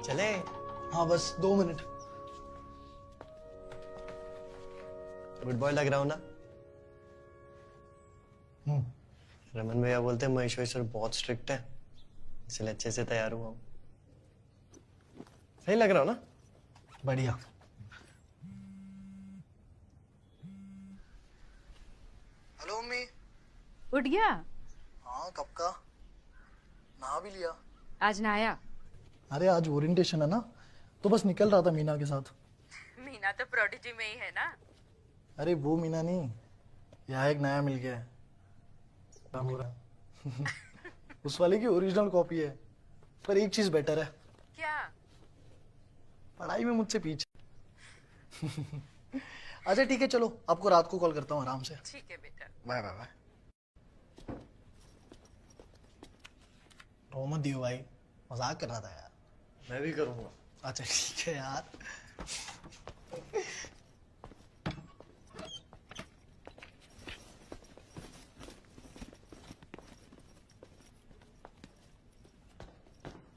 चले। हाँ बस 2 मिनट। गुड बॉय लग रहा हूँ ना? रमन भैया बोलते हैं महेश्वरी सर बहुत स्ट्रिक्ट है, इसलिए अच्छे से तैयार हुआ हूँ। सही लग रहा हूँ ना? बढ़िया। Hello mummy. उठ गया? हाँ कब का, नहा भी लिया। आज नहाया? अरे आज ओरिएंटेशन है ना, तो बस निकल रहा था मीना के साथ। मीना तो प्रोडिजी में ही है ना? अरे वो मीना नहीं, यहाँ एक नया मिल गया है। हो रहा उस वाले की ओरिजिनल कॉपी है, पर एक चीज बेटर है। क्या? पढ़ाई में मुझसे पीछे। अच्छा ठीक है, चलो आपको रात को कॉल करता हूँ आराम से। ठीक है बेटा। Bye bye bye. रो मत दियो भाई, मजाक कर रहा था यार। मैं भी करूँगा। अच्छा ठीक है यार।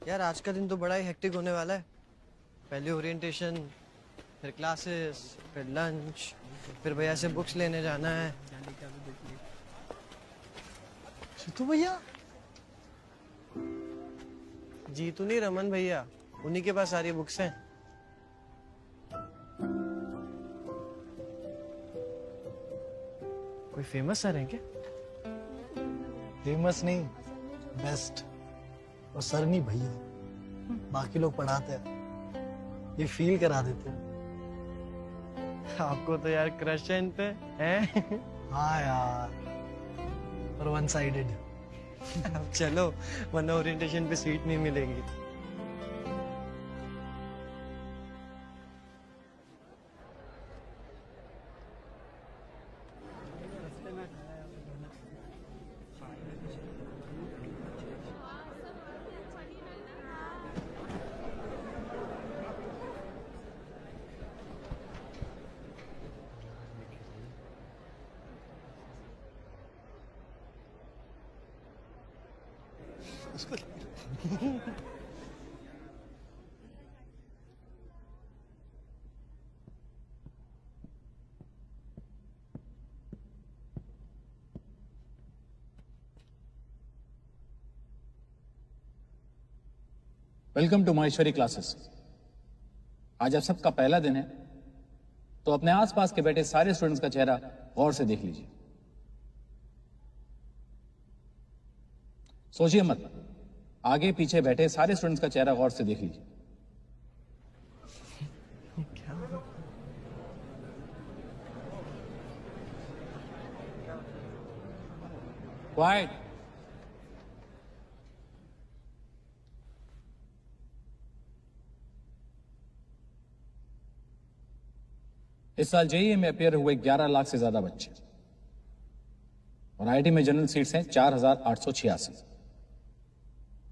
यार आज का दिन तो बड़ा ही हेक्टिक होने वाला है। पहले ओरिएंटेशन, फिर क्लासेस, फिर लंच, फिर भैया से बुक्स लेने जाना है। सीतू भैया? जीतू नहीं, रमन भैया, उन्हीं के पास सारी बुक्स हैं। कोई फेमस सर हैं क्या? फेमस नहीं, बेस्ट। और सर नहीं भैया, बाकी लोग पढ़ाते हैं, ये फील करा देते हैं। आपको तो यार क्रश है इन पे, हैं? हाँ यार, पर वन साइडेड। अब चलो, वरना ओरिएंटेशन पे सीट नहीं मिलेगी। Welcome to Maheshwari classes. आज आप सबका पहला दिन है, तो अपने आसपास के बैठे सारे स्टूडेंट्स का चेहरा गौर से देख लीजिए। सोचिए मत, आगे पीछे बैठे सारे स्टूडेंट्स का चेहरा गौर से देख लीजिए। क्वाइट। इस साल जेईई में अपेयर हुए 11 लाख से ज्यादा बच्चे, और आईआईटी में जनरल सीट्स हैं 4,886।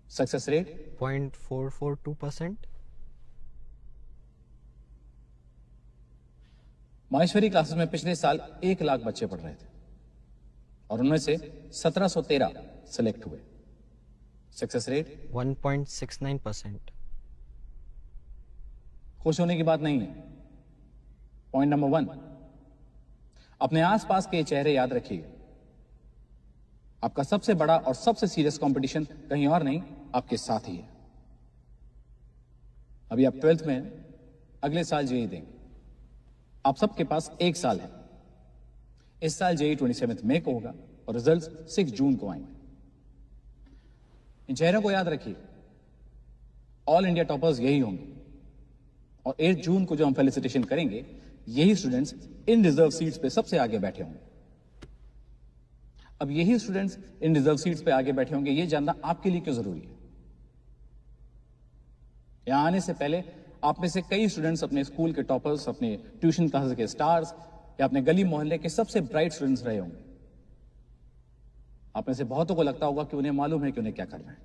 Success rate 0.442%। माहेश्वरी क्लासेस में पिछले साल 1 लाख बच्चे पढ़ रहे थे, और उनमें से 1713 सिलेक्ट हुए। Success rate 1.69%। खुश होने की बात नहीं है। पॉइंट नंबर 1, अपने आसपास के चेहरे याद रखिएगा। आपका सबसे बड़ा और सबसे सीरियस कंपटीशन कहीं और नहीं, आपके साथ ही है। अभी आप 12th में हैं, अगले साल जेईई देंगे। आप सबके पास 1 साल है। इस साल जेईई 27 मई को होगा और रिजल्ट्स 6 जून को आएंगे। इन चेहरों को याद रखिए। ऑल इंडिया टॉपर्स यही होंगे, और 8 जून को जो हम फेलिसिटेशन करेंगे, यही स्टूडेंट्स इन रिजर्व सीट्स पे सबसे आगे बैठे होंगे। अब यही स्टूडेंट्स इन रिजर्व सीट्स पे आगे बैठे होंगे, ये जानना आपके लिए क्यों जरूरी है? यहां आने से पहले आप में से कई स्टूडेंट्स अपने स्कूल के टॉपर्स, अपने ट्यूशन क्लासेस के स्टार्स, या अपने गली मोहल्ले के सबसे ब्राइट स्टूडेंट्स रहे होंगे। आप में से बहुतों को लगता होगा कि उन्हें मालूम है कि उन्हें क्या करना है।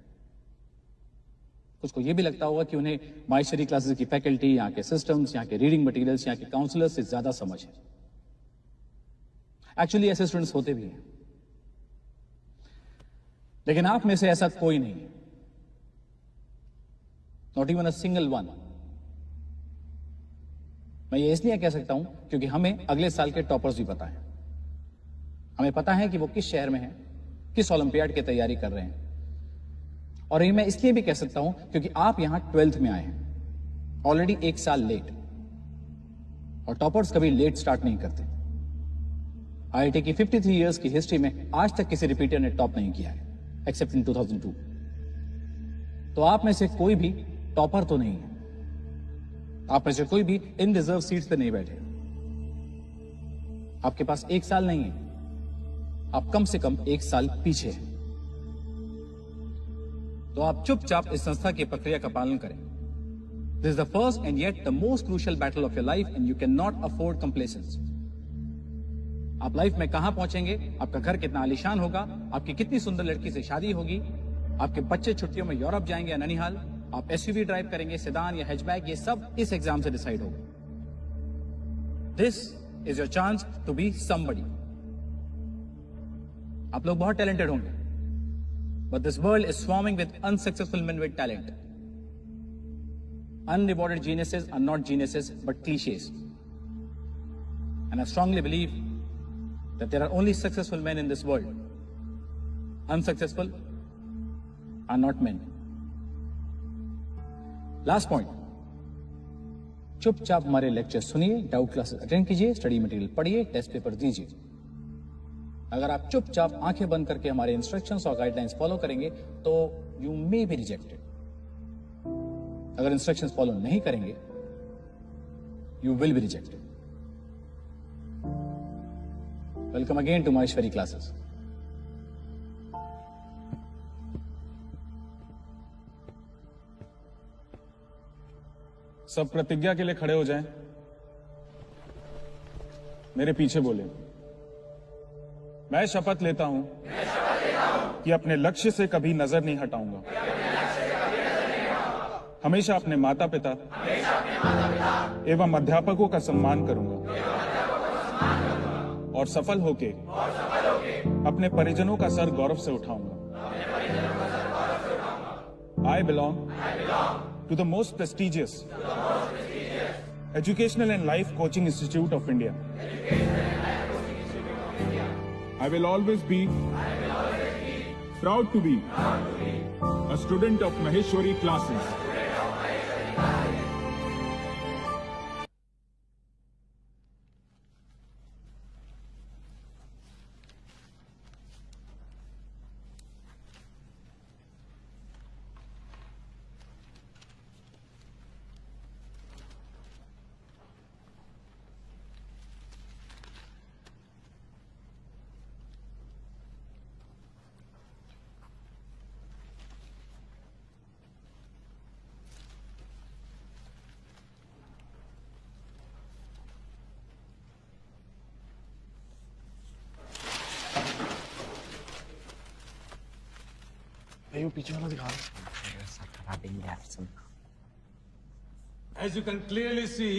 कुछ को यह भी लगता होगा कि उन्हें माहेश्वरी क्लासेस की फैकल्टी, यहाँ के सिस्टम्स, यहाँ के रीडिंग मटेरियल्स, यहाँ के काउंसलर्स से ज्यादा समझ है। एक्चुअली ऐसे स्टूडेंट्स होते भी हैं, लेकिन आप में से ऐसा कोई नहीं है। Not even a single one. मैं ये इसलिए कह सकता हूं क्योंकि हमें अगले साल के टॉपर्स भी पता है। हमें पता है कि वो किस शहर में हैं, किस ओलंपियाड की तैयारी कर रहे हैं। और ये मैं इसलिए भी कह सकता हूं क्योंकि आप यहां 12th में आए हैं, ऑलरेडी 1 साल लेट। और टॉपर्स कभी लेट स्टार्ट नहीं करते। आईआईटी की 53 इयर्स की हिस्ट्री में आज तक किसी रिपीटर ने टॉप नहीं किया है, एक्सेप्ट इन 2002। तो आप में से कोई भी टॉपर तो नहीं है। आप में से कोई भी इन रिजर्व सीट्स पे नहीं बैठे। आपके पास 1 साल नहीं है, आप कम से कम 1 साल पीछे हैं। तो आप चुपचाप इस संस्था की प्रक्रिया का पालन करें। This is the first and yet the most crucial battle of your life and you can not afford complacence. आप लाइफ में कहां पहुंचेंगे, आपका घर कितना आलीशान होगा, आपकी कितनी सुंदर लड़की से शादी होगी, आपके बच्चे छुट्टियों में यूरोप जाएंगे या ननिहाल, आप एसयूवी ड्राइव करेंगे, सेडान या हैचबैक, ये सब इस एग्जाम से डिसाइड होगा। This is your chance to be somebody. आप लोग बहुत टैलेंटेड होंगे, but this world is swarming with unsuccessful men with talent. Unrewarded geniuses are not geniuses but cliches. And I strongly believe that there are only successful men in this world. Unsuccessful are not men. Last point. चुपचाप हमारे lecture सुनिए, doubt classes attend कीजिए, study material पढ़िए, test paper दीजिए। अगर आप चुपचाप आंखें बंद करके हमारे इंस्ट्रक्शंस और गाइडलाइंस फॉलो करेंगे तो यू मे बी रिजेक्टेड। अगर इंस्ट्रक्शंस फॉलो नहीं करेंगे you will be rejected. Welcome again to Maheshwari classes. सब प्रतिज्ञा के लिए खड़े हो जाएं। मेरे पीछे बोले। मैं शपथ लेता हूं कि अपने लक्ष्य से कभी नजर नहीं हटाऊंगा। हमेशा अपने माता पिता एवं अध्यापकों का सम्मान करूंगा और सफल होके अपने परिजनों का सर गौरव से उठाऊंगा। I belong to the most prestigious educational and life coaching institute of India. I will always be proud to be a student of Maheshwari classes. वो पीछे वाला दिखा As you can clearly see,